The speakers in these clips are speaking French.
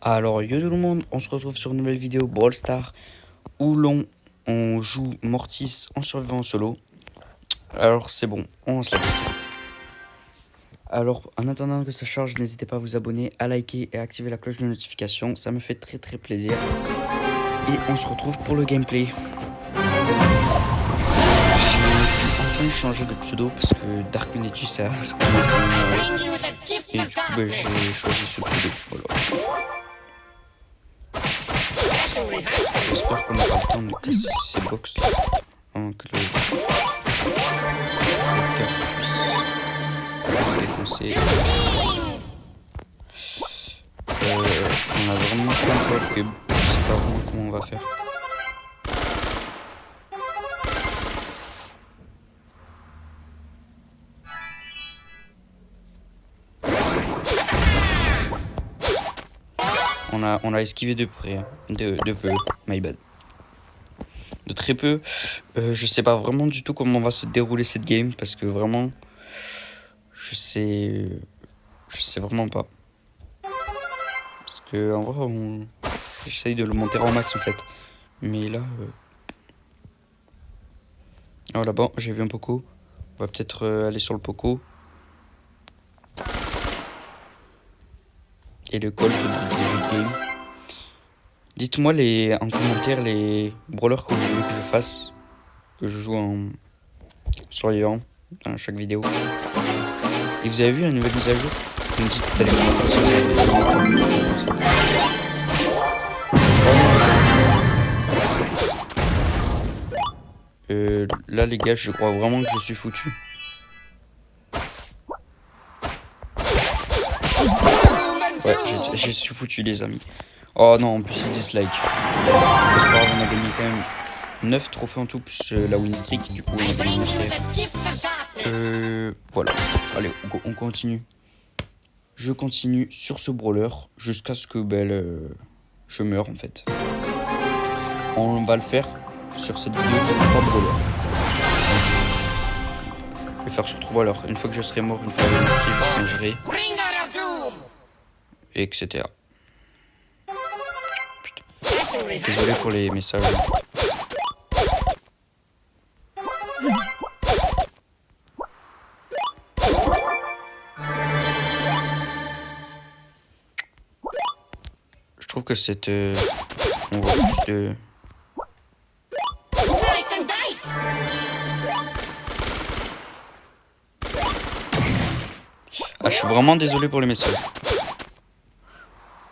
Alors, yo tout le monde, on se retrouve sur une nouvelle vidéo Brawl Stars où on joue Mortis en survivant en solo. Alors, c'est bon, on se la fait. Alors, en attendant que ça charge, n'hésitez pas à vous abonner, à liker et à activer la cloche de notification. Ça me fait très plaisir. Et on se retrouve pour le gameplay. J'ai enfin changé de pseudo parce que Dark Energy ça commence à m'énerver. Et du coup, j'ai choisi ce pseudo. Voilà. J'espère qu'on aura le temps de casser ces box là avant que le cap puisse défoncer. On a vraiment plein de potes et je sais pas vraiment comment on va faire. On a esquivé de près, hein. De peu, my bad. De très peu. Je sais pas vraiment du tout comment va se dérouler cette game parce que vraiment, je sais vraiment pas. Parce que en vrai, j'essaye de le monter en max en fait. Mais là, oh là-bas, j'ai vu un Poco. On va peut-être aller sur le Poco. Et le Colt du début de game. Dites-moi en commentaire les brawlers que vous voulez que je fasse. Que je joue en survivant dans chaque vidéo. Et vous avez vu la nouvelle mise à jour? Vous me dites d'aller là les gars, je crois vraiment que je suis foutu. Ouais, je suis foutu les amis. Oh non, en plus il dislike. On a gagné quand même 9 trophées en tout, plus la win streak. Du coup, on a gagné 9. Voilà. Allez, on continue. Je continue sur ce brawler jusqu'à ce que je meure en fait. On va le faire sur cette vidéo sur 3 brawlers. Je vais faire sur 3 brawlers. Une fois que je serai mort, une fois que je changerai. Etc. Désolé pour les messages. Je trouve que cette... on voit plus de... Ah, je suis vraiment désolé pour les messages.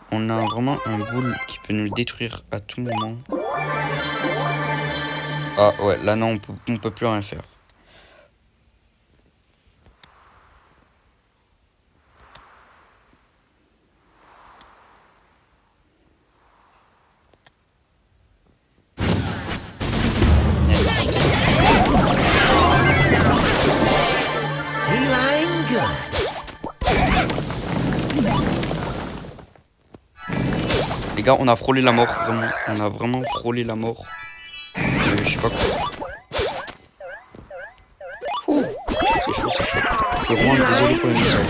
On a vraiment un boule qui peut nous le détruire à tout moment. Ah ouais, là non, on peut plus rien faire. Les gars, on a frôlé la mort, vraiment. On a vraiment frôlé la mort. Je sais pas quoi. C'est chaud, c'est chaud. Je suis vraiment désolé pour les messages.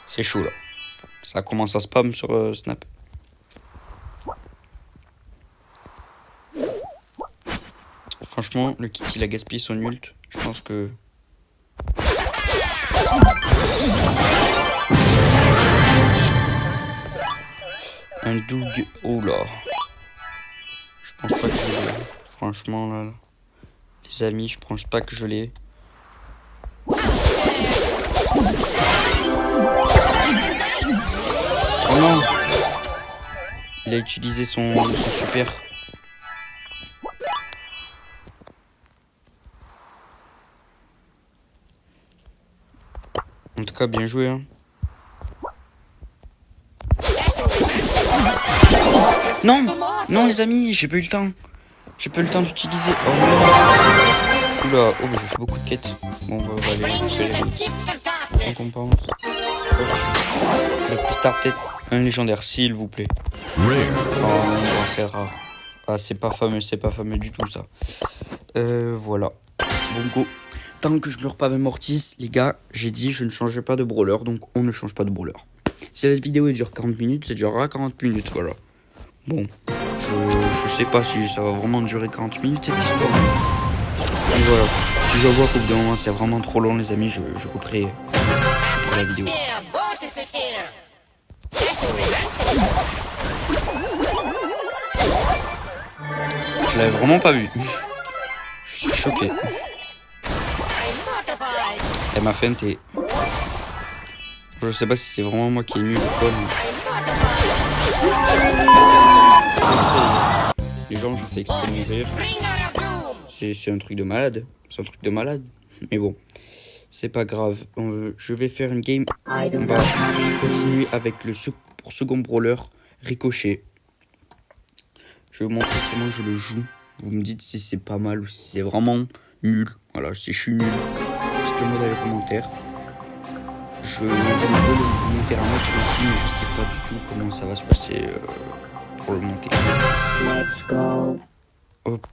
C'est chaud là. Ça commence à spam sur Snap. Franchement, le kit il a gaspillé son ult. Je pense que... Un Doug, oh là. Je pense pas que je l'ai. Franchement là, les amis, je pense pas que je l'ai. Oh non. Il a utilisé son super. En tout cas, bien joué hein. Non, non les amis, j'ai pas eu le temps. J'ai pas eu le temps d'utiliser. Oh non. Oula, oh j'ai fait beaucoup de quêtes. Bon bah, on va aller en compense. Le plus star peut-être un légendaire s'il vous plaît. Oh non, c'est rare. Ah c'est pas fameux du tout ça. Voilà. Bon go. Tant que je meurs pas avec Mortis, les gars, j'ai dit je ne changerai pas de brawler, donc on ne change pas de brawler. Si la vidéo elle dure 40 minutes, ça durera 40 minutes, voilà. Bon, je sais pas si ça va vraiment durer 40 minutes cette histoire. Et voilà, si je vois qu'au bout d'un moment c'est vraiment trop long les amis, je couperai la vidéo. Je l'avais vraiment pas vu. Je suis choqué. Elle m'a feinté. Je sais pas si c'est vraiment moi qui est nul ou quoi. Mais... Les gens, je fais exprès de mourir. C'est un truc de malade. C'est un truc de malade. Mais bon, c'est pas grave. Je vais faire une game. On va continuer avec le second brawler, Ricochet. Je vais vous montrer comment je le joue. Vous me dites si c'est pas mal ou si c'est vraiment nul. Voilà, si je suis nul, dites-le-moi dans les commentaires. Je veux le monter à moitié aussi, mais je sais pas du tout comment ça va se passer pour le monter. Let's go. Hop.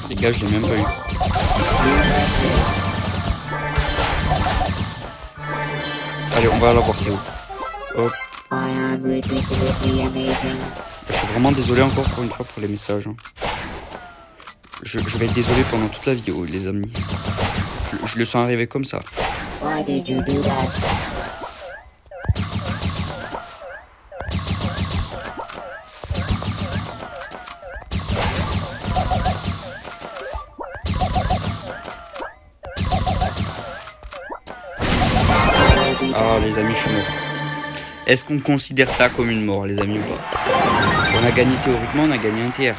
Les gars, je l'ai même pas eu. Allez, on va l'avoir Théo. Hop. Je suis vraiment désolé encore pour une fois pour les messages. Je vais être désolé pendant toute la vidéo, les amis. Je le sens arriver comme ça. Why did you do that? Ah les amis, je suis mort. Est-ce qu'on considère ça comme une mort les amis ou pas? On a gagné théoriquement, on a gagné un TR.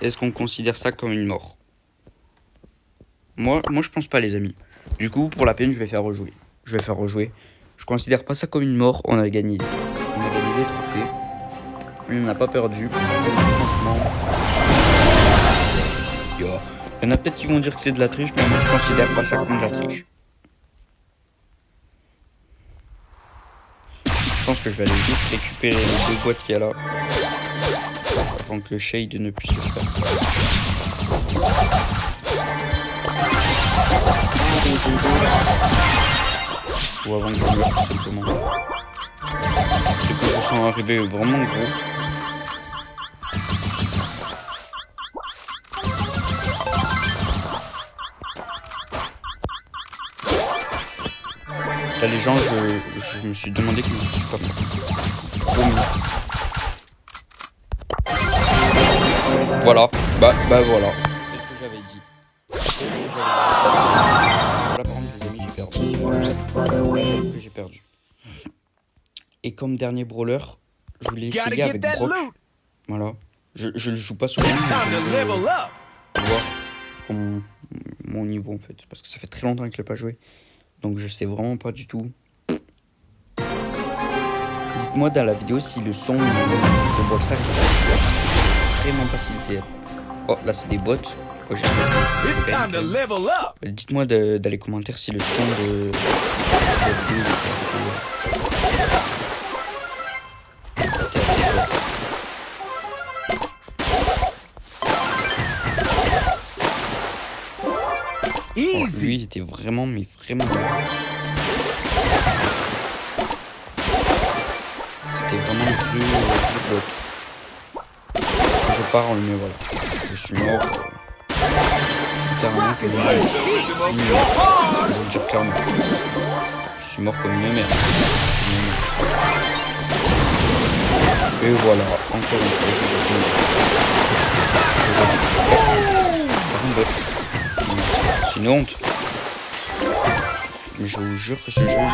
Est-ce qu'on considère ça comme une mort? Moi je pense pas les amis. Du coup pour la peine je vais faire rejouer. Je considère pas ça comme une mort, on a gagné. On a gagné des trophées. On n'a pas perdu. Franchement. Il y en a peut-être qui vont dire que c'est de la triche, mais moi je considère pas ça comme de la triche. Je pense que je vais aller juste récupérer les 2 boîtes qu'il y a là avant que le shade ne puisse se faire. Ou avant que je meure tout simplement. Ce que je sens arriver est vraiment gros. Là les gens, je me suis demandé comment je suis pas mort. Voilà, bah voilà. C'est ce que j'avais dit. Voilà par contre les amis, j'ai perdu. Et comme dernier brawler, je voulais essayer avec Brock. Voilà. Je le joue pas souvent, mais je veux voir mon niveau en fait. Parce que ça fait très longtemps que je l'ai pas joué. Donc je sais vraiment pas du tout. Dites-moi dans la vidéo si le son de Boxer est facile. Vraiment facilité. Oh là c'est des bots. Oh, dites-moi dans les commentaires si le son de vidéo est facile. Oh, lui il était vraiment mais vraiment. C'était vraiment the bot. Je pars en lui, voilà. Je suis mort. Littéralement comme une merde. Je vais le dire clairement. Je suis mort comme une merde. Et voilà, encore une fois. C'est une honte. Mais je vous jure que ce jeu est bien.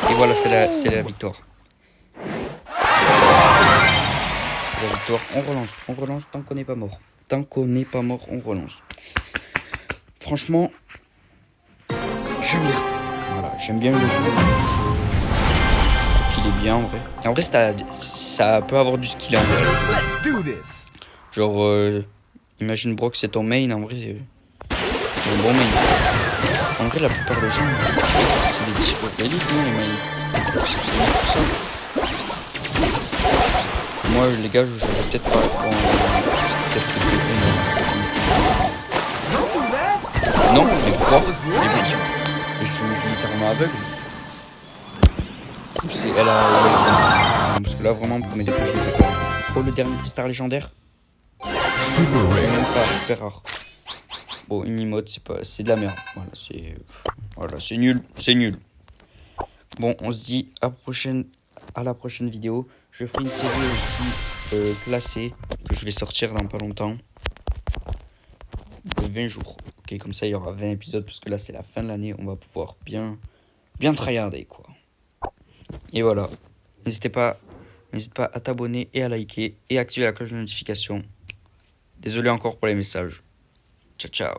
Et voilà, c'est la victoire. C'est la victoire. On relance tant qu'on n'est pas mort. Tant qu'on n'est pas mort, on relance. Franchement, J'aime bien le jeu. Il est bien en vrai. En vrai, ça peut avoir du skill en vrai. Genre, imagine Brock, c'est ton main. En vrai, c'est un bon main. En vrai, la plupart des gens, c'est des tireurs d'élite, non, les mains. C'est pour ça. Moi, les gars, je savais peut-être pas. Bon, peut-être que non, mais pourquoi? Je suis littéralement aveugle. Parce que là, vraiment, pour mes déplacements, je fais quoi? Oh, le dernier star légendaire. Même pas, super rare. Bon, une emote, c'est de la merde. Voilà, c'est nul, c'est nul. Bon, on se dit à la prochaine vidéo. Je ferai une série aussi classée que je vais sortir dans pas longtemps. De 20 jours. Ok, comme ça, il y aura 20 épisodes parce que là, c'est la fin de l'année. On va pouvoir bien tryharder, quoi. Et voilà. N'hésite pas à t'abonner et à liker et activer la cloche de notification. Désolé encore pour les messages. Ciao, ciao.